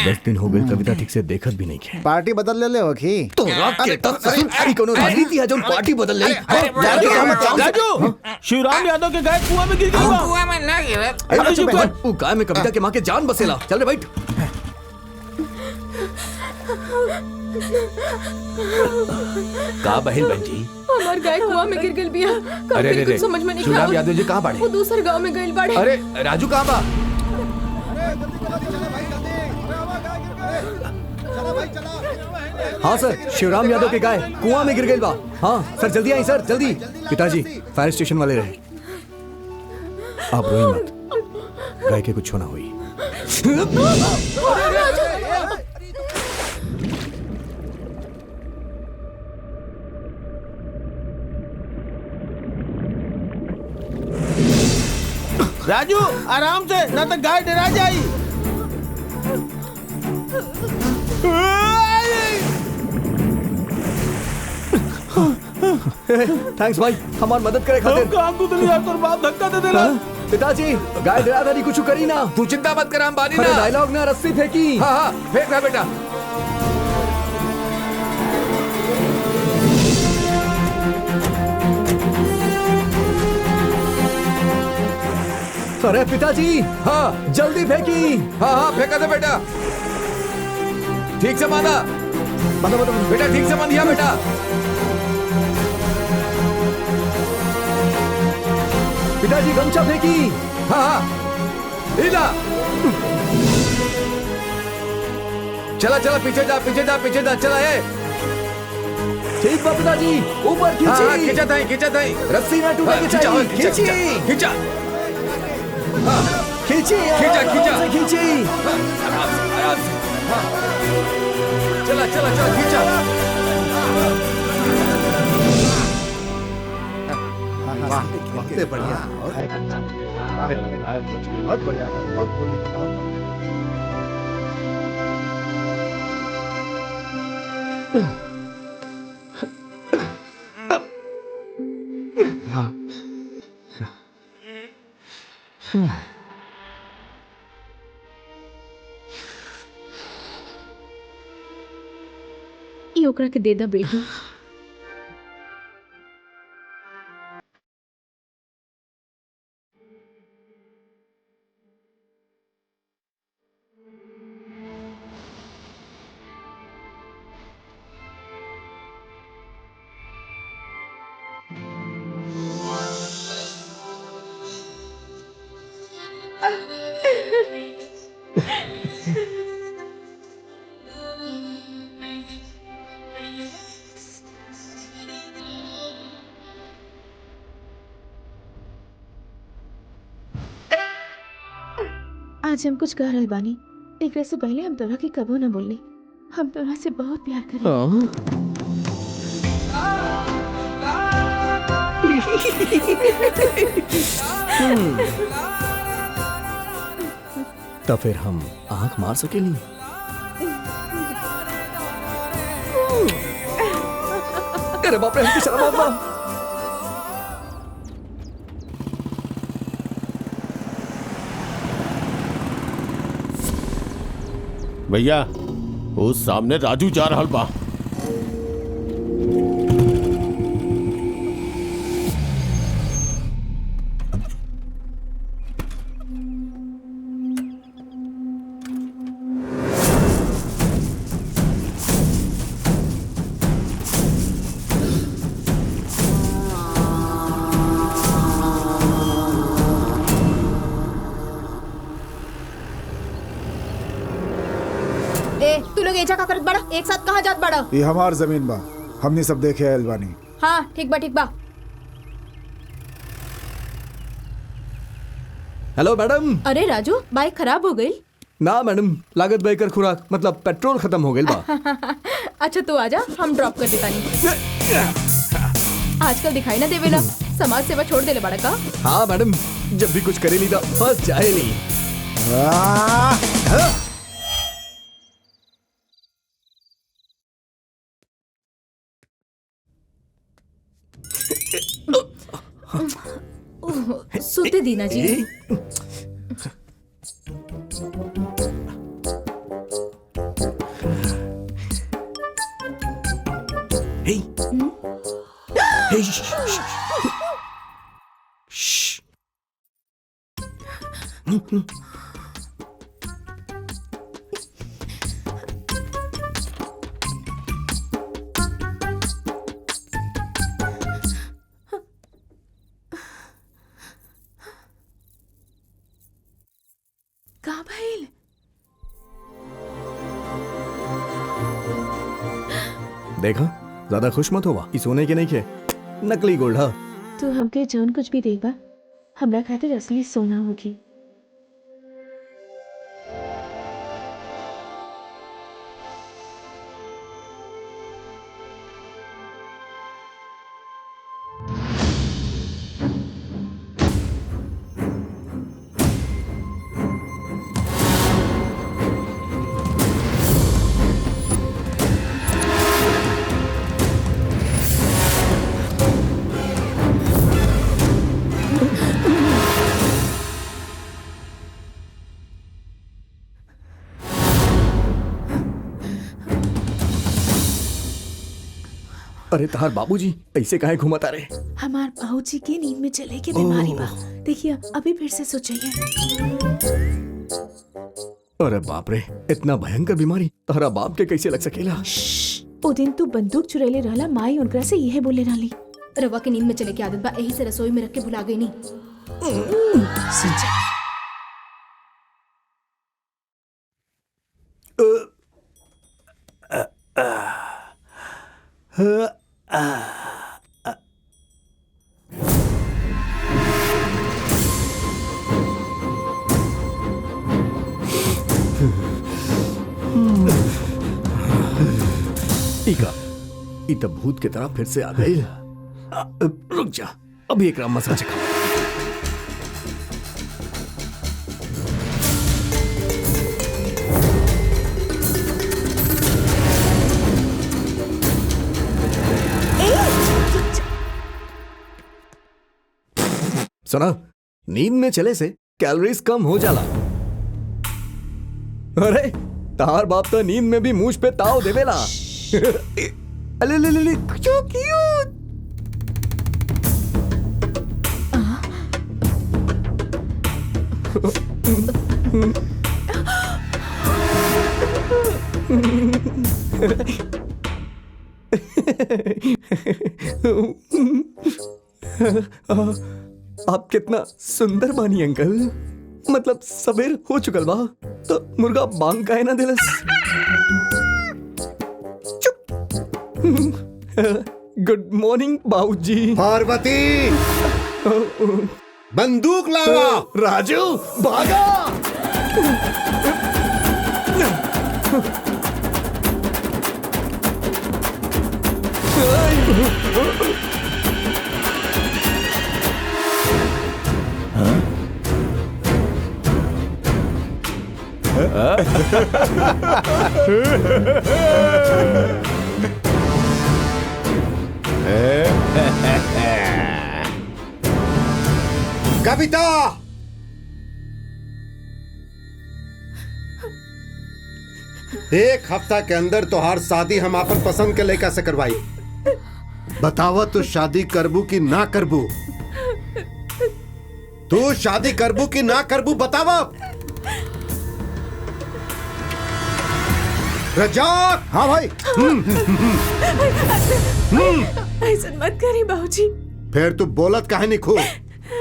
10 दिन हो गए कविता ठीक से देखत भी नहीं है। पार्टी बदल ले हो की तो रात के तक अरे कोनो राजनीति है जो पार्टी बदल ले। राजू, शिवराम यादव के गाय कुआं में गिर गई बा। कुआं में ना गिरे। अरे चुप कर, वो गाय में कविता के मां के जान बसेला। चल रे बैठ। का बहन बंजी हमार गाय कुआं में गिर गइल बिया। अरे रे रे समझ में नहीं शिवराम यादव जी कहां बाड़े? वो दूसरे गांव में गइल बाड़े। अरे राजू कहां बा? हाँ सर, शिवराम यादव के गाय कुआं में गिर गई बा। हाँ सर, जल्दी आई सर, जल्दी। पिताजी फायर स्टेशन वाले रहे। आप रोइए मत, गाय के कुछ होना हुई। राजू आराम से, ना तो गाय डरा जाई। थैंक्स भाई, हमारी मदद करे खातिर। काम को दुनिया तोर बाप धक्का दे देला। पिताजी गाय डरा धरी कुछ करी ना। तू चिंता मत कर, हम बानी ना। डायलॉग ना रस्सी फेंकी। हाँ हाँ फेंक रहा बेटा। अरे पिताजी हाँ जल्दी फेंकी। हाँ हाँ फेंका दे बेटा। ठीक से बांधा बेटा, ठीक से बांधिया बेटा। पिताजी गमछा फेंकी। हाँ हाँ इला। चला चला पीछे जा, पीछे जा, पीछे जा, चला है। ठीक बा पिताजी, ऊपर हाँ खींची। खींचा था, खींचा था। रस्सी ना टूटे चाहिए। खींची खींचा। खींची खींचा, खींचा। आराम से खींची। आराम से। हाँ। चला चला चला खींचा। बहुत बढ़िया, बहुत बढ़िया, बहुत बढ़िया। ई ओकरा के दे दा बेटा। आज हम कुछ कह रहल बानी, एकरा से पहले हम तोरा के कबो न बोलनी। हम तोरा से बहुत प्यार करें। तो फिर हम आंख मार सकेली। अरे बाप रे, हमकी शर्म आवता। भैया वो सामने राजू जा रहल बा। तू लोग एजा का करत बड़ा? एक साथ कहाँ जात बड़ा? ये हमार जमीन बा, हमने सब देखे है अलवानी। हाँ ठीक बा, ठीक बा। Hello madam. अरे राजू, बाइक खराब हो गई? ना मैडम, लागत बाइकर खुराक मतलब पेट्रोल खत्म हो गई बा। अच्छा तू आजा, हम ड्रॉप कर देता नहीं। आजकल दिखाई ना देवेला, समाज सेवा छोड़ देले बड़ा का? हाँ मैडम, जब भी कुछ करेली था फंस जाएली। सूते दीना जी। हे हे श्श। का भइल? देखा, ज्यादा खुश मत होवा। ई सोने के नहीं खे, नकली गोल्ड हा। तू हमके जौन कुछ भी देबा हमरा खातिर असली सोना होगी। अरे तार बाबूजी ऐसे काहे घुमाता रे? हमार बाबूजी के नींद में चले के बीमारी बा। देखिए अभी फिर से सोचिए। अरे बाप रे, इतना भयंकर बीमारी तारा बाप के कैसे लग सकेला? ओ दिन तू बंदूक चुरैले रहला, माई उनकरा से यह बोले रहली। रवा के नींद में चले के आदत बा, यही से रसोई में रख के भुला गई नहीं। इत भूत की तरह फिर से आ गई। रुक जा, अभी एक राम मसाला चखा। सुना, नींद में चले से कैलोरीज कम हो जाला। अरे तार बाप तो नींद में भी मूछ पे ताव देवेला। अले ले ले ले, क्यों क्यूट। आप कितना सुंदर बानी अंकल। मतलब सवेर हो चुकल बा तो मुर्गा बांग काहे ना दिलस। गुड मॉर्निंग बाबूजी। पार्वती, बंदूक लावा। राजू भागा। कविता, एक हफ्ता के अंदर तोहार शादी हम अपन पसंद के लड़का से करवाई। बतावा तू शादी करबू कि ना करबू? तू शादी करबू कि ना करबू बतावा। रजाक। हाँ भाई। ऐसा मत करी बाबूजी। फिर तू बोलत काहे नहीं खूब?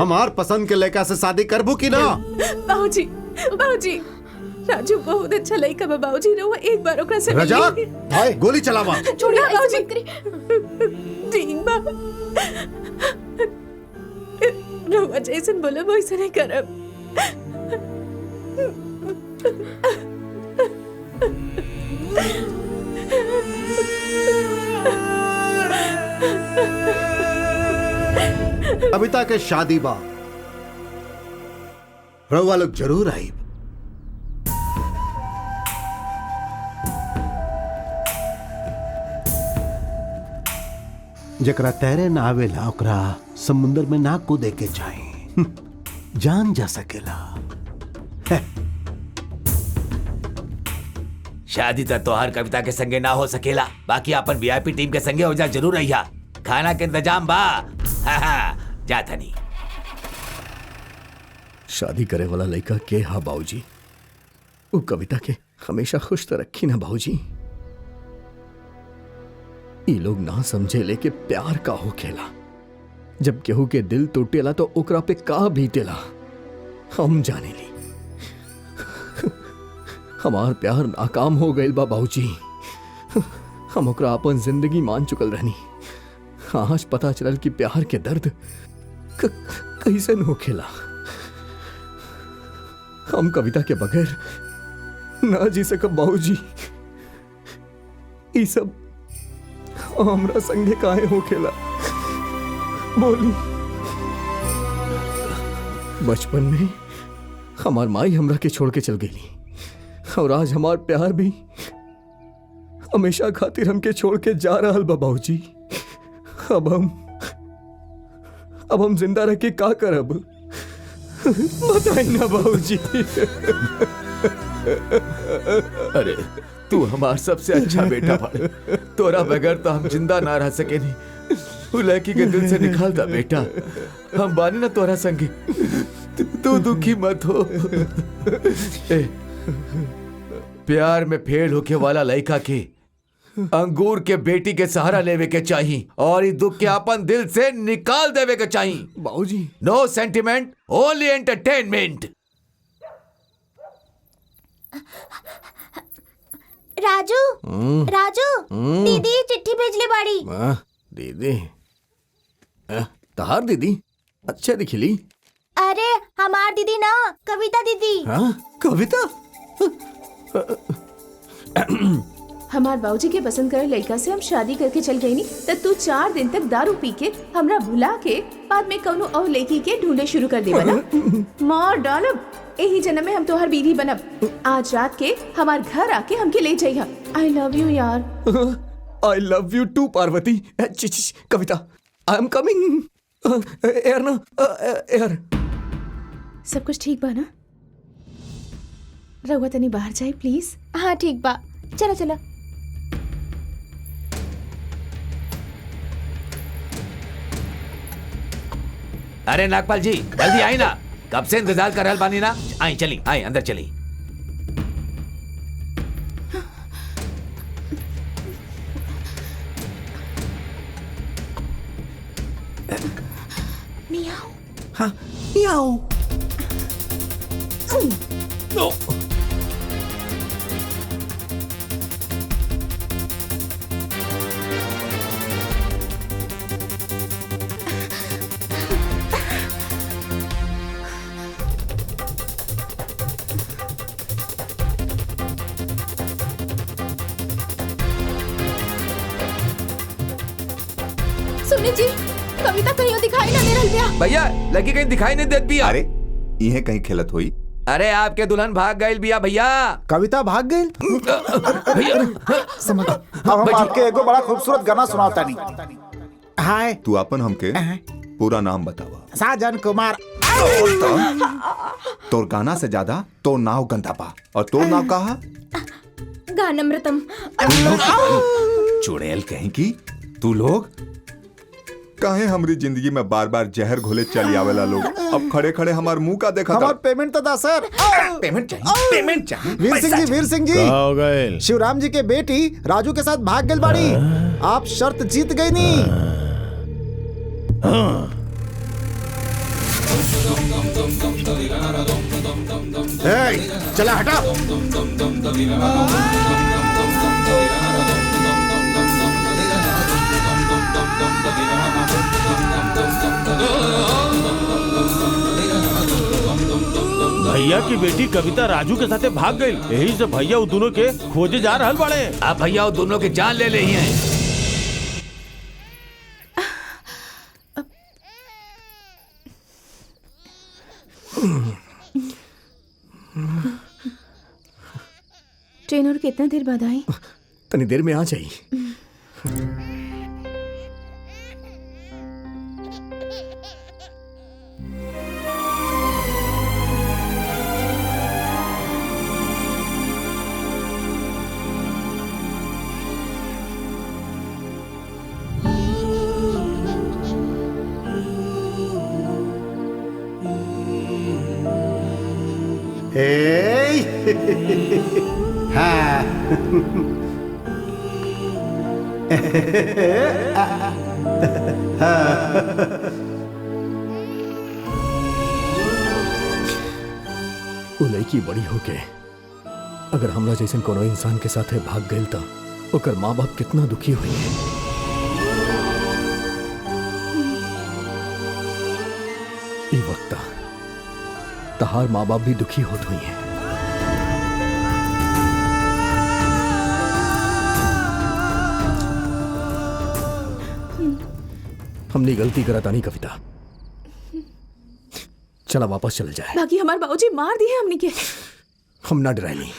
हमार पसंद के लड़का से शादी करबू कि ना? बाबूजी, बाबूजी, राजू बहुत अच्छा लड़का बा बाबूजी। रहुआ एक बार ओकरा से रजाक भाई गोली चलावा। छोड़िए, ऐसे मत करी। ठीक बा, रहुआ जैसे बोले वैसे नहीं करब। कविता के शादी बा, रउआ लोग जरूर आई। जकरा तैरे ना आवेला ओकरा समुंदर में ना कूदे के चाही, जान जा सकेला। शादी तो तोहार कविता के संगे ना हो सकेला, बाकी अपन वीआईपी टीम के संगे हो जा जरूर रहिया। खाना के इंतजाम बा। जा थनी। शादी करे वाला लड़का के हा बाबूजी, वो कविता के हमेशा खुश तो रखी ना बाबूजी। ये लोग ना समझे ले के प्यार का हो खेला, जब केहू के दिल टूटेला तो ओकरा पे का बीतेला हम जाने ली। हमार प्यार नाकाम हो गए बा बाबूजी। हम ओकरा अपन जिंदगी मान चुकल रहनी, आज पता चलल कि प्यार के दर्द कैसे न हो खेला। हम कविता के बगैर ना जी सकब बाबूजी। ये सब हमरा संगे काहे हो खेला बोली। बचपन में हमार माई हमरा के छोड़ के चल गई, और आज हमार प्यार भी हमेशा खातिर हमके छोड़ के जा रहा बा बाबूजी। अब हम जिंदा रह के का करब बताई ना बाबूजी। अरे तू हमार सबसे अच्छा बेटा बाड़े, तोरा बगैर तो हम जिंदा ना रह सके नहीं। तू लड़की के दिल से निकालता बेटा, हम बानी ना तोरा संगे। तू दुखी मत हो। प्यार में फेल होके वाला लड़का के अंगूर के बेटी के सहारा लेवे के चाहिए, और ये दुख के अपन दिल से निकाल देवे के चाहिए बाबूजी। No sentiment, only entertainment. Raju Raju दीदी चिट्ठी भेजले बाड़ी। दीदी तहार दीदी अच्छा दिखली। अरे हमार दीदी ना, कविता दीदी। हाँ कविता। हमार बाबूजी के पसंद करे लड़का से हम शादी करके चल गई नी, तो तू 4 दिन तक दारू पी के हमरा भुला के बाद में कौनो और लड़की के ढूंढे शुरू कर देवा ना। मार डालब। यही जन्म में हम तोहर बीवी बनब। आज रात के हमार घर आके हमके ले जाइहा। आई लव यू यार। I love you too Parvati. Kavita I am coming. एयर ना एयर। सब कुछ ठीक बा ना? रहुआ तनी बाहर जाए प्लीज। हाँ ठीक बा, चलो चलो। अरे नागपाल जी जल्दी आई ना, कब से इंतजार कर रहल बानी ना। आई चली, आई अंदर चली। मियाओ। हाँ मियाओ। नो। सुनी जी, कविता कहीं दिखाई ना दे रही बिया। भैया लड़की कहीं दिखाई नहीं देत बिया। अरे इहे कहीं खेलत हुई। अरे आपके दुल्हन भाग गई बिया भैया। कविता भाग गई। भैया समझ। अब हम आपके एगो बड़ा खूबसूरत गाना सुनाता नहीं। हाय तू अपन हमके पूरा नाम बतावा। साजन कुमार। तोर गाना से ज्यादा तोर नाव गंदा बा, और तोर नाव कहा? गानमृतम। चुड़ैल कहीं की तू लोग काहे हमरी जिंदगी में बार बार जहर घोले चली आवेला लोग। अब खड़े खड़े हमार मुंह का देखा। हमार पेमेंट तो दा सर। पेमेंट चाहिए, पेमेंट चाहिए। वीर सिंह जी क्या हो गए? शिवराम जी के बेटी राजू के साथ भाग गई बाड़ी। आप शर्त जीत गई नी। चला हटा। भैया की बेटी कविता राजू के साथे भाग गई, यही से भैया उन दोनों के खोजे जा रहल बाड़े। अब भैया वो दोनों के जान ले रही हैं। ट्रेन और कितना देर बाद आई? तनी देर में आ जाई। हाँ उ लड़की बड़ी होके अगर हमरा जैसन कोनो इंसान के साथे भाग गइल त ओकर माँ बाप कितना दुखी हुई है। ई वक्त तहार माँ बाप भी दुखी होत हुई है। हमने गलती करा तानी कविता, चला वापस चल जाए। बाकी हमारे बाबूजी मार दिए हमने के। हम ना डराई नहीं।